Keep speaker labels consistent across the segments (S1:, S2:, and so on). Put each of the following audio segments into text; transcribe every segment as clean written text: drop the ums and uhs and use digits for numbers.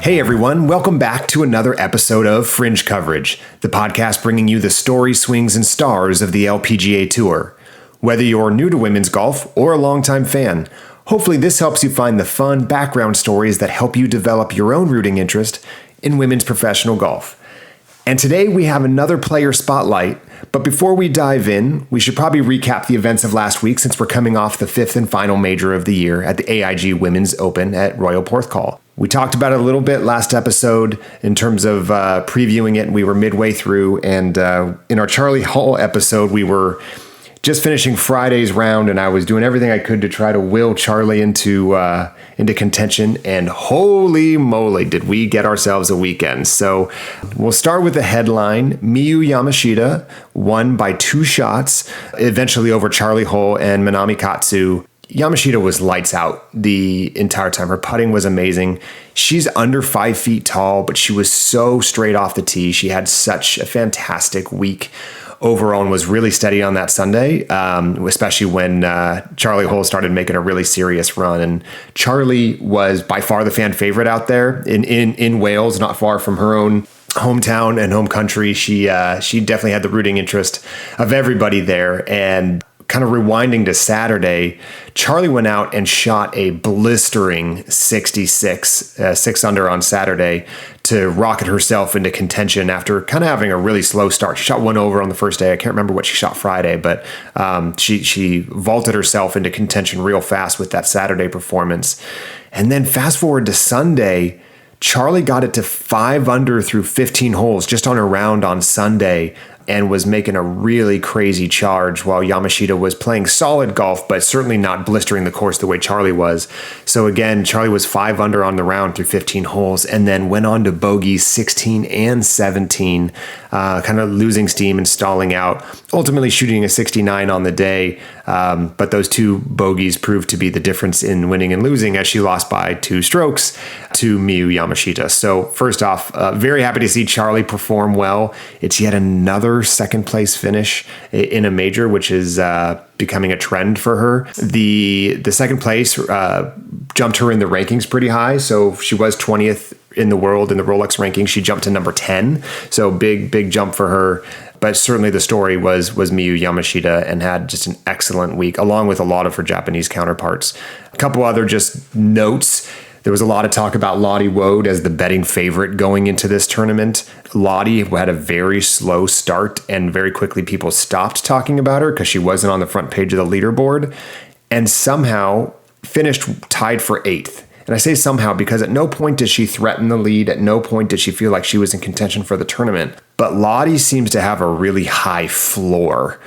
S1: Hey everyone, welcome back to another episode of Fringe Coverage, the podcast bringing you the stories, swings, and stars of the LPGA Tour. Whether you're new to women's golf or a longtime fan, hopefully this helps you find the fun background stories that help you develop your own rooting interest in women's professional golf. And today we have another player spotlight, but before we dive in, we should probably recap the events of last week since we're coming off the fifth and final major of the year at the AIG Women's Open at Royal Porthcawl. We talked about it a little bit last episode in terms of previewing it. We were midway through, and in our Charlie Hull episode, we were just finishing Friday's round, and I was doing everything I could to try to will Charlie into contention, and holy moly, did we get ourselves a weekend. So we'll start with the headline. Miyu Yamashita won by 2 shots, eventually over Charlie Hull and Manami Katsu. Yamashita was lights out the entire time. Her putting was amazing. She's under 5 feet tall, but she was so straight off the tee. She had such a fantastic week overall and was really steady on that Sunday, especially when Charlie Hull started making a really serious run. And Charlie was by far the fan favorite out there in Wales, not far from her own hometown and home country. She definitely had the rooting interest of everybody there. And kind of rewinding to Saturday, Charlie went out and shot a blistering 66, 6 under on Saturday to rocket herself into contention after kind of having a really slow start. She shot 1 over on the first day. I can't remember what she shot Friday, but she vaulted herself into contention real fast with that Saturday performance. And then fast forward to Sunday, Charlie got it to 5 under through 15 holes just on a round on Sunday, and was making a really crazy charge while Yamashita was playing solid golf, but certainly not blistering the course the way Charlie was. So again, Charlie was 5 under on the round through 15 holes, and then went on to bogeys 16 and 17, kind of losing steam and stalling out, ultimately shooting a 69 on the day. But those 2 bogeys proved to be the difference in winning and losing, as she lost by 2 strokes to Miyu Yamashita. So first off, very happy to see Charlie perform well. It's yet another second place finish in a major, which is becoming a trend for her. The second place jumped her in the rankings pretty high. So she was 20th in the world in the Rolex ranking. She jumped to number 10. So big jump for her. But certainly the story was Miyu Yamashita, and had just an excellent week, along with a lot of her Japanese counterparts. A couple other just notes. There was a lot of talk about Lottie Woad as the betting favorite going into this tournament. Lottie had a very slow start, and very quickly people stopped talking about her because she wasn't on the front page of the leaderboard, and somehow finished tied for 8th. And I say somehow because at no point did she threaten the lead. At no point did she feel like she was in contention for the tournament. But Lottie seems to have a really high floor.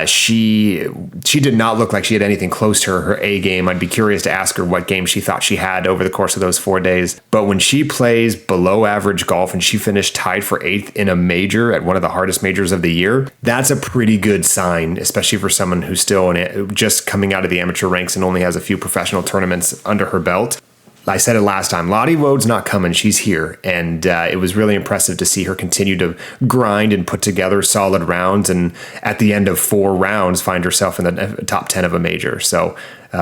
S1: She did not look like she had anything close to her A game. I'd be curious to ask her what game she thought she had over the course of those 4 days. But when she plays below average golf and she finished tied for 8th in a major at one of the hardest majors of the year, that's a pretty good sign, especially for someone who's still just coming out of the amateur ranks and only has a few professional tournaments under her belt. I said it last time, Lottie Woad's not coming, she's here. And it was really impressive to see her continue to grind and put together solid rounds, and at the end of 4 rounds find herself in the top 10 of a major. So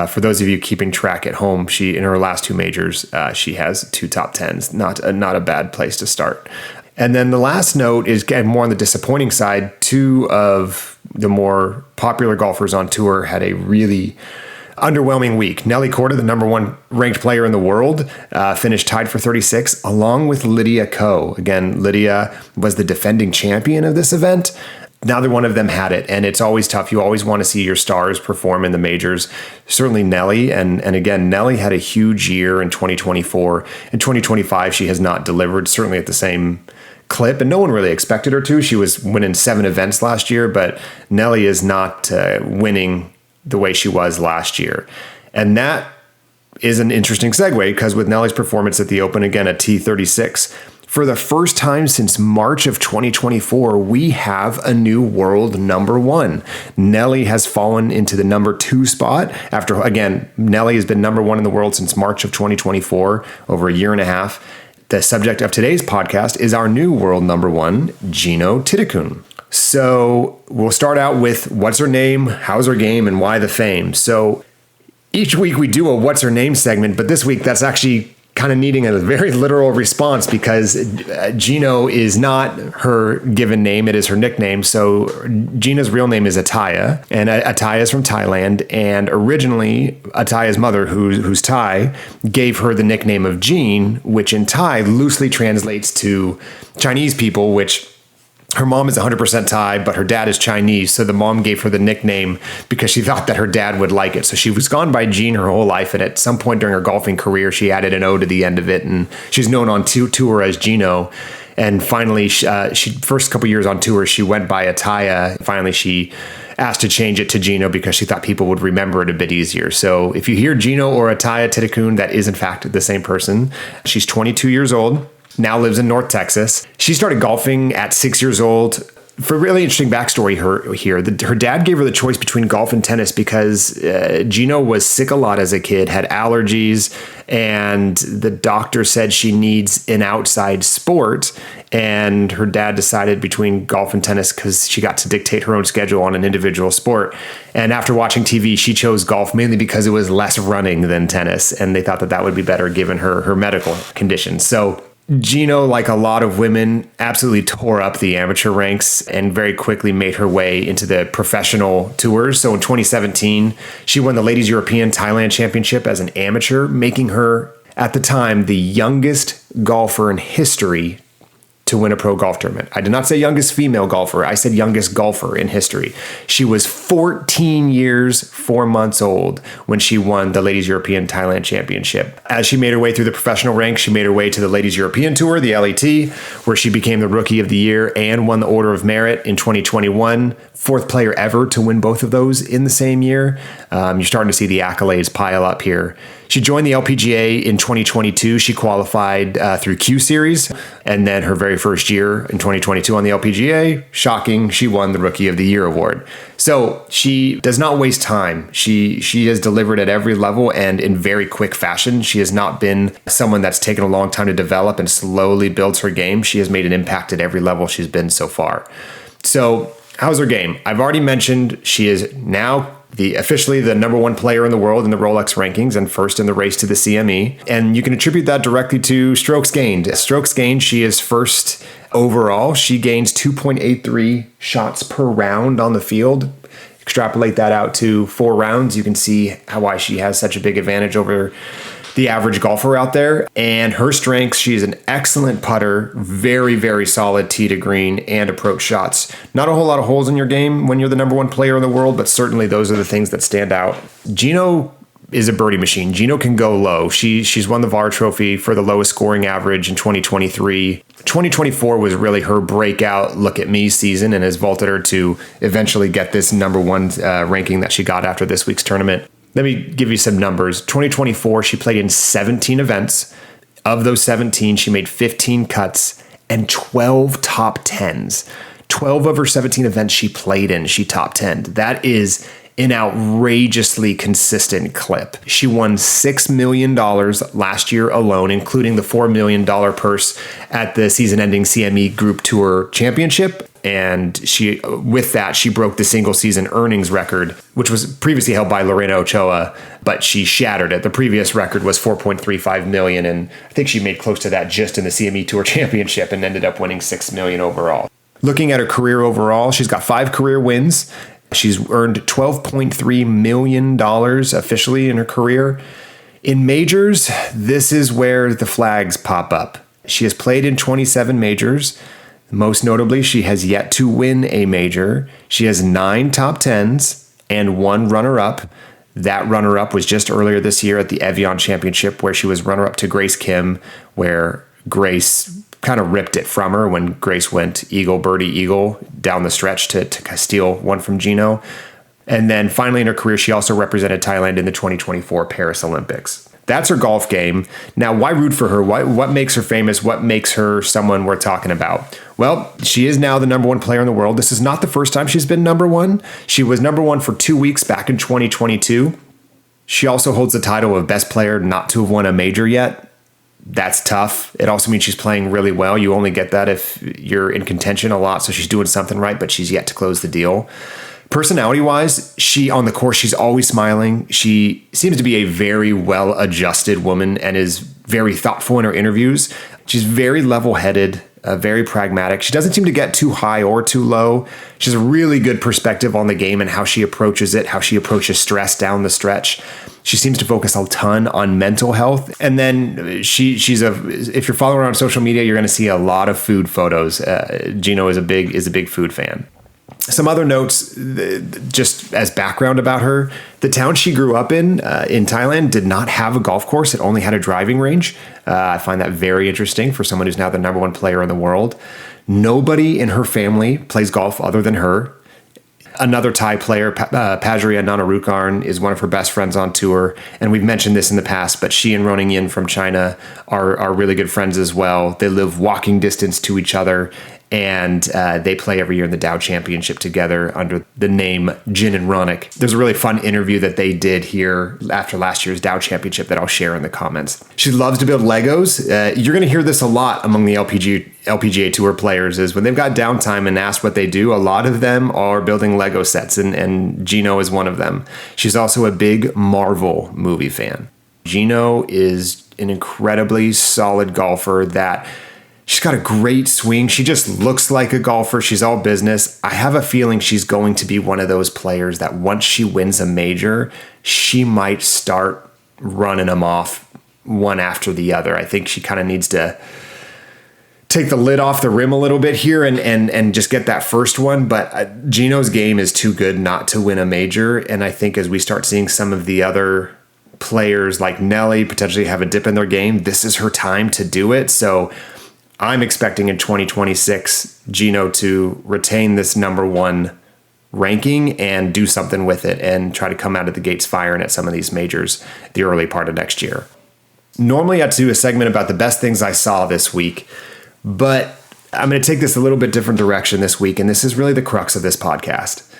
S1: for those of you keeping track at home, in her last 2 majors, she has 2 top 10s. Not a bad place to start. And then the last note is more on the disappointing side. 2 of the more popular golfers on tour had a really underwhelming week. Nelly Korda, the number 1 ranked player in the world, finished tied for 36, along with Lydia Ko. Again, Lydia was the defending champion of this event. Neither one of them had it, and it's always tough. You always want to see your stars perform in the majors. Certainly Nelly, and again, Nelly had a huge year in 2024. In 2025, she has not delivered, certainly at the same clip, and no one really expected her to. She was winning 7 events last year, but Nelly is not winning the way she was last year. And that is an interesting segue, because with Nelly's performance at the Open, again at T36, for the first time since March of 2024, we have a new world number 1. Nelly has fallen into the number 2 spot after, again, Nelly has been number 1 in the world since March of 2024, over a year and a half. The subject of today's podcast is our new world number 1, Jeeno Thitikul. So we'll start out with what's her name, how's her game, and why the fame. So each week we do a what's her name segment, but this week that's actually kind of needing a very literal response because Jeeno is not her given name. It is her nickname. So Jeeno's real name is Ataya, and Ataya is from Thailand. And originally, Ataya's mother, who's Thai, gave her the nickname of Jean, which in Thai loosely translates to Chinese people, which her mom is 100% Thai, but her dad is Chinese. So the mom gave her the nickname because she thought that her dad would like it. So she was gone by Jean her whole life. And at some point during her golfing career, she added an O to the end of it. And she's known on tour as Jeeno. And finally, she first couple years on tour, she went by Ataya. Finally, she asked to change it to Jeeno because she thought people would remember it a bit easier. So if you hear Jeeno or Ataya Thitikul, that is in fact the same person. She's 22 years old. Now lives in North Texas. She started golfing at 6 years old. For a really interesting backstory her dad gave her the choice between golf and tennis because Jeeno was sick a lot as a kid, had allergies, and the doctor said she needs an outside sport. And her dad decided between golf and tennis because she got to dictate her own schedule on an individual sport. And after watching TV, she chose golf mainly because it was less running than tennis. And they thought that would be better given her medical condition. So Jeeno, like a lot of women, absolutely tore up the amateur ranks and very quickly made her way into the professional tours. So in 2017, she won the Ladies European Thailand Championship as an amateur, making her, at the time, the youngest golfer in history to win a pro golf tournament. I did not say youngest female golfer. I said youngest golfer in history. She was 14 years, 4 months old when she won the Ladies European Thailand Championship. As she made her way through the professional ranks, she made her way to the Ladies European Tour, the LET, where she became the Rookie of the Year and won the Order of Merit in 2021. Fourth player ever to win both of those in the same year. You're starting to see the accolades pile up here. She joined the LPGA in 2022. She qualified through Q Series. And then her very first year in 2022 on the LPGA, shocking, she won the Rookie of the Year award. So she does not waste time. She has delivered at every level and in very quick fashion. She has not been someone that's taken a long time to develop and slowly builds her game. She has made an impact at every level she's been so far. So how's her game? I've already mentioned she is now officially the number one player in the world in the Rolex rankings and first in the race to the CME. And you can attribute that directly to strokes gained. Strokes gained, she is first overall. She gains 2.83 shots per round on the field. Extrapolate that out to 4 rounds. You can see why she has such a big advantage over the average golfer out there. And her strengths, she is an excellent putter, very, very solid tee to green and approach shots. Not a whole lot of holes in your game when you're the number one player in the world, but certainly those are the things that stand out. Jeeno is a birdie machine. Jeeno can go low. She's won the VAR trophy for the lowest scoring average in 2023. 2024 was really her breakout look at me season and has vaulted her to eventually get this number one ranking that she got after this week's tournament. Let me give you some numbers. 2024, she played in 17 events. Of those 17, she made 15 cuts and 12 top 10s. 12 of her 17 events she played in, she top 10'd. That is an outrageously consistent clip. She won $6 million last year alone, including the $4 million purse at the season-ending CME Group Tour Championship. And she broke the single season earnings record, which was previously held by Lorena Ochoa, but she shattered it. The previous record was $4.35 million, and I think she made close to that just in the CME Tour Championship and ended up winning $6 million overall. Looking at her career overall, she's got 5 career wins. She's earned $12.3 million officially in her career. In majors, this is where the flags pop up. She has played in 27 majors. Most notably, she has yet to win a major. She has 9 top 10s and 1 runner-up. That runner-up was just earlier this year at the Evian Championship, where she was runner-up to Grace Kim, where Grace kind of ripped it from her when Grace went eagle, birdie, eagle down the stretch to steal one from Jeeno. And then finally in her career, she also represented Thailand in the 2024 Paris Olympics. That's her golf game. Now, why root for her? What makes her famous? What makes her someone worth talking about? Well, she is now the number one player in the world. This is not the first time she's been number one. She was number one for 2 weeks back in 2022. She also holds the title of best player not to have won a major yet. That's tough. It also means she's playing really well. You only get that if you're in contention a lot, so she's doing something right, but she's yet to close the deal. Personality-wise, on the course, she's always smiling. She seems to be a very well-adjusted woman and is very thoughtful in her interviews. She's very level-headed, very pragmatic. She doesn't seem to get too high or too low. She has a really good perspective on the game and how she approaches it, how she approaches stress down the stretch. She seems to focus a ton on mental health. And then if you're following her on social media, you're going to see a lot of food photos. Jeeno is a big food fan. Some other notes, just as background about her, the town she grew up in Thailand, did not have a golf course. It only had a driving range. I find that very interesting for someone who's now the number one player in the world. Nobody in her family plays golf other than her. Another Thai player, Pajria Nanarukarn, is one of her best friends on tour. And we've mentioned this in the past, but she and Roning Yin from China are really good friends as well. They live walking distance to each other. And they play every year in the Dow Championship together under the name Jin and Ronik. There's a really fun interview that they did here after last year's Dow Championship that I'll share in the comments. She loves to build Legos. You're going to hear this a lot among the LPGA Tour players, is when they've got downtime and asked what they do, a lot of them are building Lego sets, and Jeeno is one of them. She's also a big Marvel movie fan. Jeeno is an incredibly solid golfer that... She's got a great swing. She just looks like a golfer. She's all business. I have a feeling she's going to be one of those players that once she wins a major, she might start running them off one after the other. I think she kind of needs to take the lid off the rim a little bit here and just get that first one. But Jeeno's game is too good not to win a major. And I think as we start seeing some of the other players like Nelly potentially have a dip in their game, this is her time to do it. So I'm expecting in 2026 Jeeno to retain this number one ranking and do something with it and try to come out of the gates firing at some of these majors the early part of next year. Normally I'd do a segment about the best things I saw this week, but I'm going to take this a little bit different direction this week, and this is really the crux of this podcast.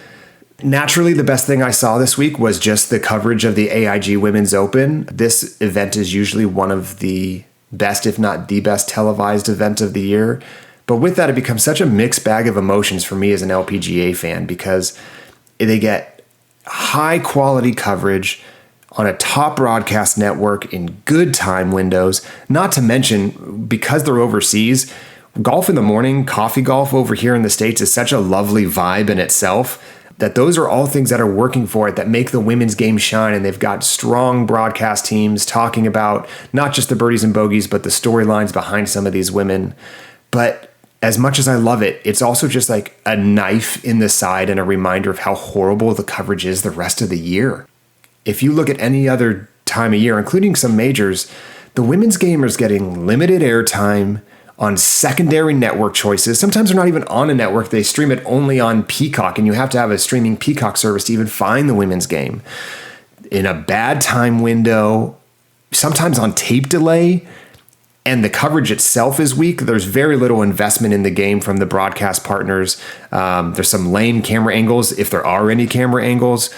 S1: Naturally, the best thing I saw this week was just the coverage of the AIG Women's Open. This event is usually one of the best, if not the best, televised event of the year. But with that, it becomes such a mixed bag of emotions for me as an LPGA fan, because they get high quality coverage on a top broadcast network in good time windows. Not to mention, because they're overseas, golf in the morning, coffee golf over here in the States is such a lovely vibe in itself, that those are all things that are working for it that make the women's game shine. And they've got strong broadcast teams talking about not just the birdies and bogeys, but the storylines behind some of these women. But as much as I love it, it's also just like a knife in the side and a reminder of how horrible the coverage is the rest of the year. If you look at any other time of year, including some majors, the women's game is getting limited airtime on secondary network choices. Sometimes they're not even on a network. They stream it only on Peacock, and you have to have a streaming Peacock service to even find the women's game. In a bad time window, sometimes on tape delay, and the coverage itself is weak. There's very little investment in the game from the broadcast partners. There's some lame camera angles, if there are any camera angles.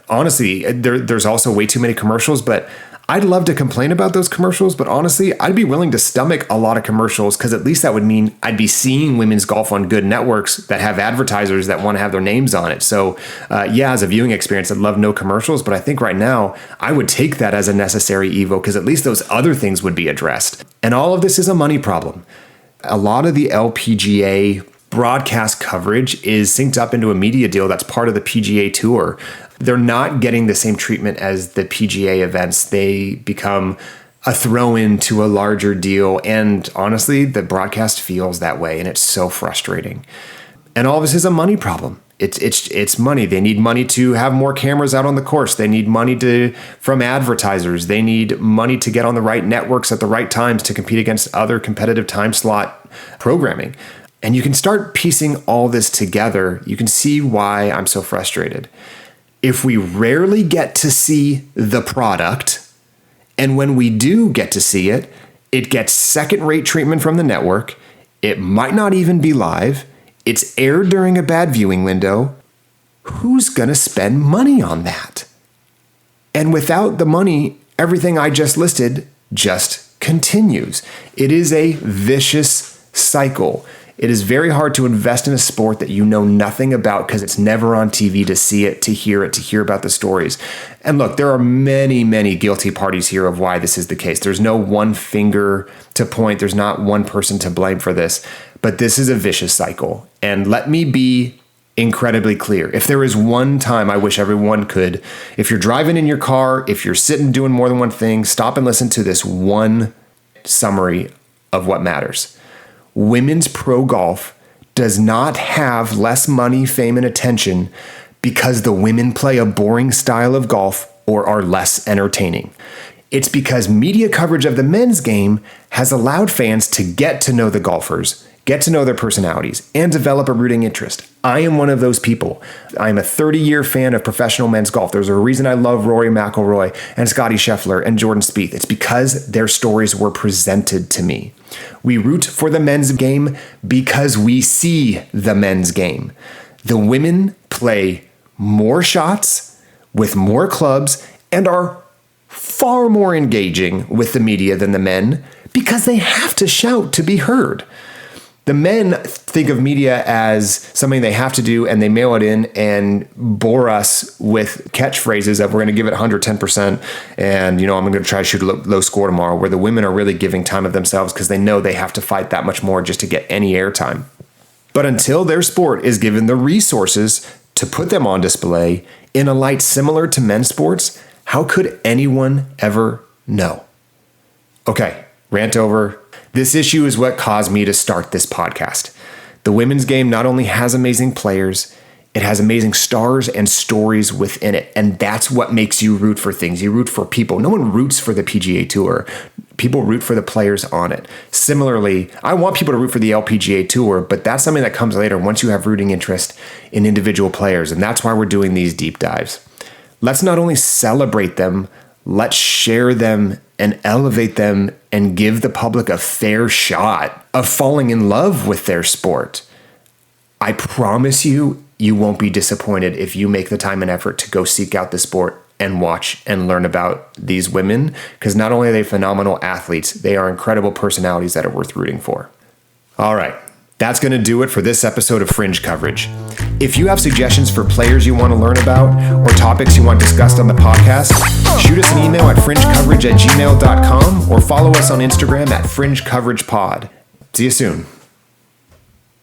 S1: Honestly, there's also way too many commercials, but I'd love to complain about those commercials, but honestly, I'd be willing to stomach a lot of commercials, because at least that would mean I'd be seeing women's golf on good networks that have advertisers that want to have their names on it. So as a viewing experience, I'd love no commercials, but I think right now I would take that as a necessary evil, because at least those other things would be addressed. And all of this is a money problem. A lot of the LPGA broadcast coverage is synced up into a media deal that's part of the PGA Tour. They're not getting the same treatment as the PGA events. They become a throw-in to a larger deal. And honestly, the broadcast feels that way, and it's so frustrating. And all of this is a money problem. It's money. They need money to have more cameras out on the course. They need money from advertisers. They need money to get on the right networks at the right times to compete against other competitive time slot programming. And you can start piecing all this together. You can see why I'm so frustrated. If we rarely get to see the product, and when we do get to see it, it gets second-rate treatment from the network, it might not even be live, it's aired during a bad viewing window, who's going to spend money on that? And without the money, everything I just listed just continues. It is a vicious cycle. It is very hard to invest in a sport that you know nothing about because it's never on TV to see it, to hear about the stories. And look, there are many, many guilty parties here of why this is the case. There's no one finger to point. There's not one person to blame for this. But this is a vicious cycle. And let me be incredibly clear. If there is one time I wish everyone could, if you're driving in your car, if you're sitting doing more than one thing, stop and listen to this one summary of what matters. Women's pro golf does not have less money, fame, and attention because the women play a boring style of golf or are less entertaining. It's because media coverage of the men's game has allowed fans to get to know the golfers, get to know their personalities, and develop a rooting interest. I am one of those people. I'm a 30-year fan of professional men's golf. There's a reason I love Rory McIlroy and Scottie Scheffler and Jordan Spieth. It's because their stories were presented to me. We root for the men's game because we see the men's game. The women play more shots with more clubs and are far more engaging with the media than the men because they have to shout to be heard. The men think of media as something they have to do, and they mail it in and bore us with catchphrases of we're going to give it 110% and, I'm going to try to shoot a low score tomorrow, where the women are really giving time of themselves because they know they have to fight that much more just to get any airtime. But until their sport is given the resources to put them on display in a light similar to men's sports, how could anyone ever know? Okay, rant over. This issue is what caused me to start this podcast. The women's game not only has amazing players, it has amazing stars and stories within it. And that's what makes you root for things. You root for people. No one roots for the PGA Tour. People root for the players on it. Similarly, I want people to root for the LPGA Tour, but that's something that comes later once you have rooting interest in individual players. And that's why we're doing these deep dives. Let's not only celebrate them, let's share them and elevate them and give the public a fair shot of falling in love with their sport. I promise you, you won't be disappointed if you make the time and effort to go seek out the sport and watch and learn about these women, because not only are they phenomenal athletes, they are incredible personalities that are worth rooting for. All right. That's going to do it for this episode of Fringe Coverage. If you have suggestions for players you want to learn about or topics you want discussed on the podcast, shoot us an email at fringecoverage@gmail.com or follow us on Instagram at fringecoveragepod. See you soon.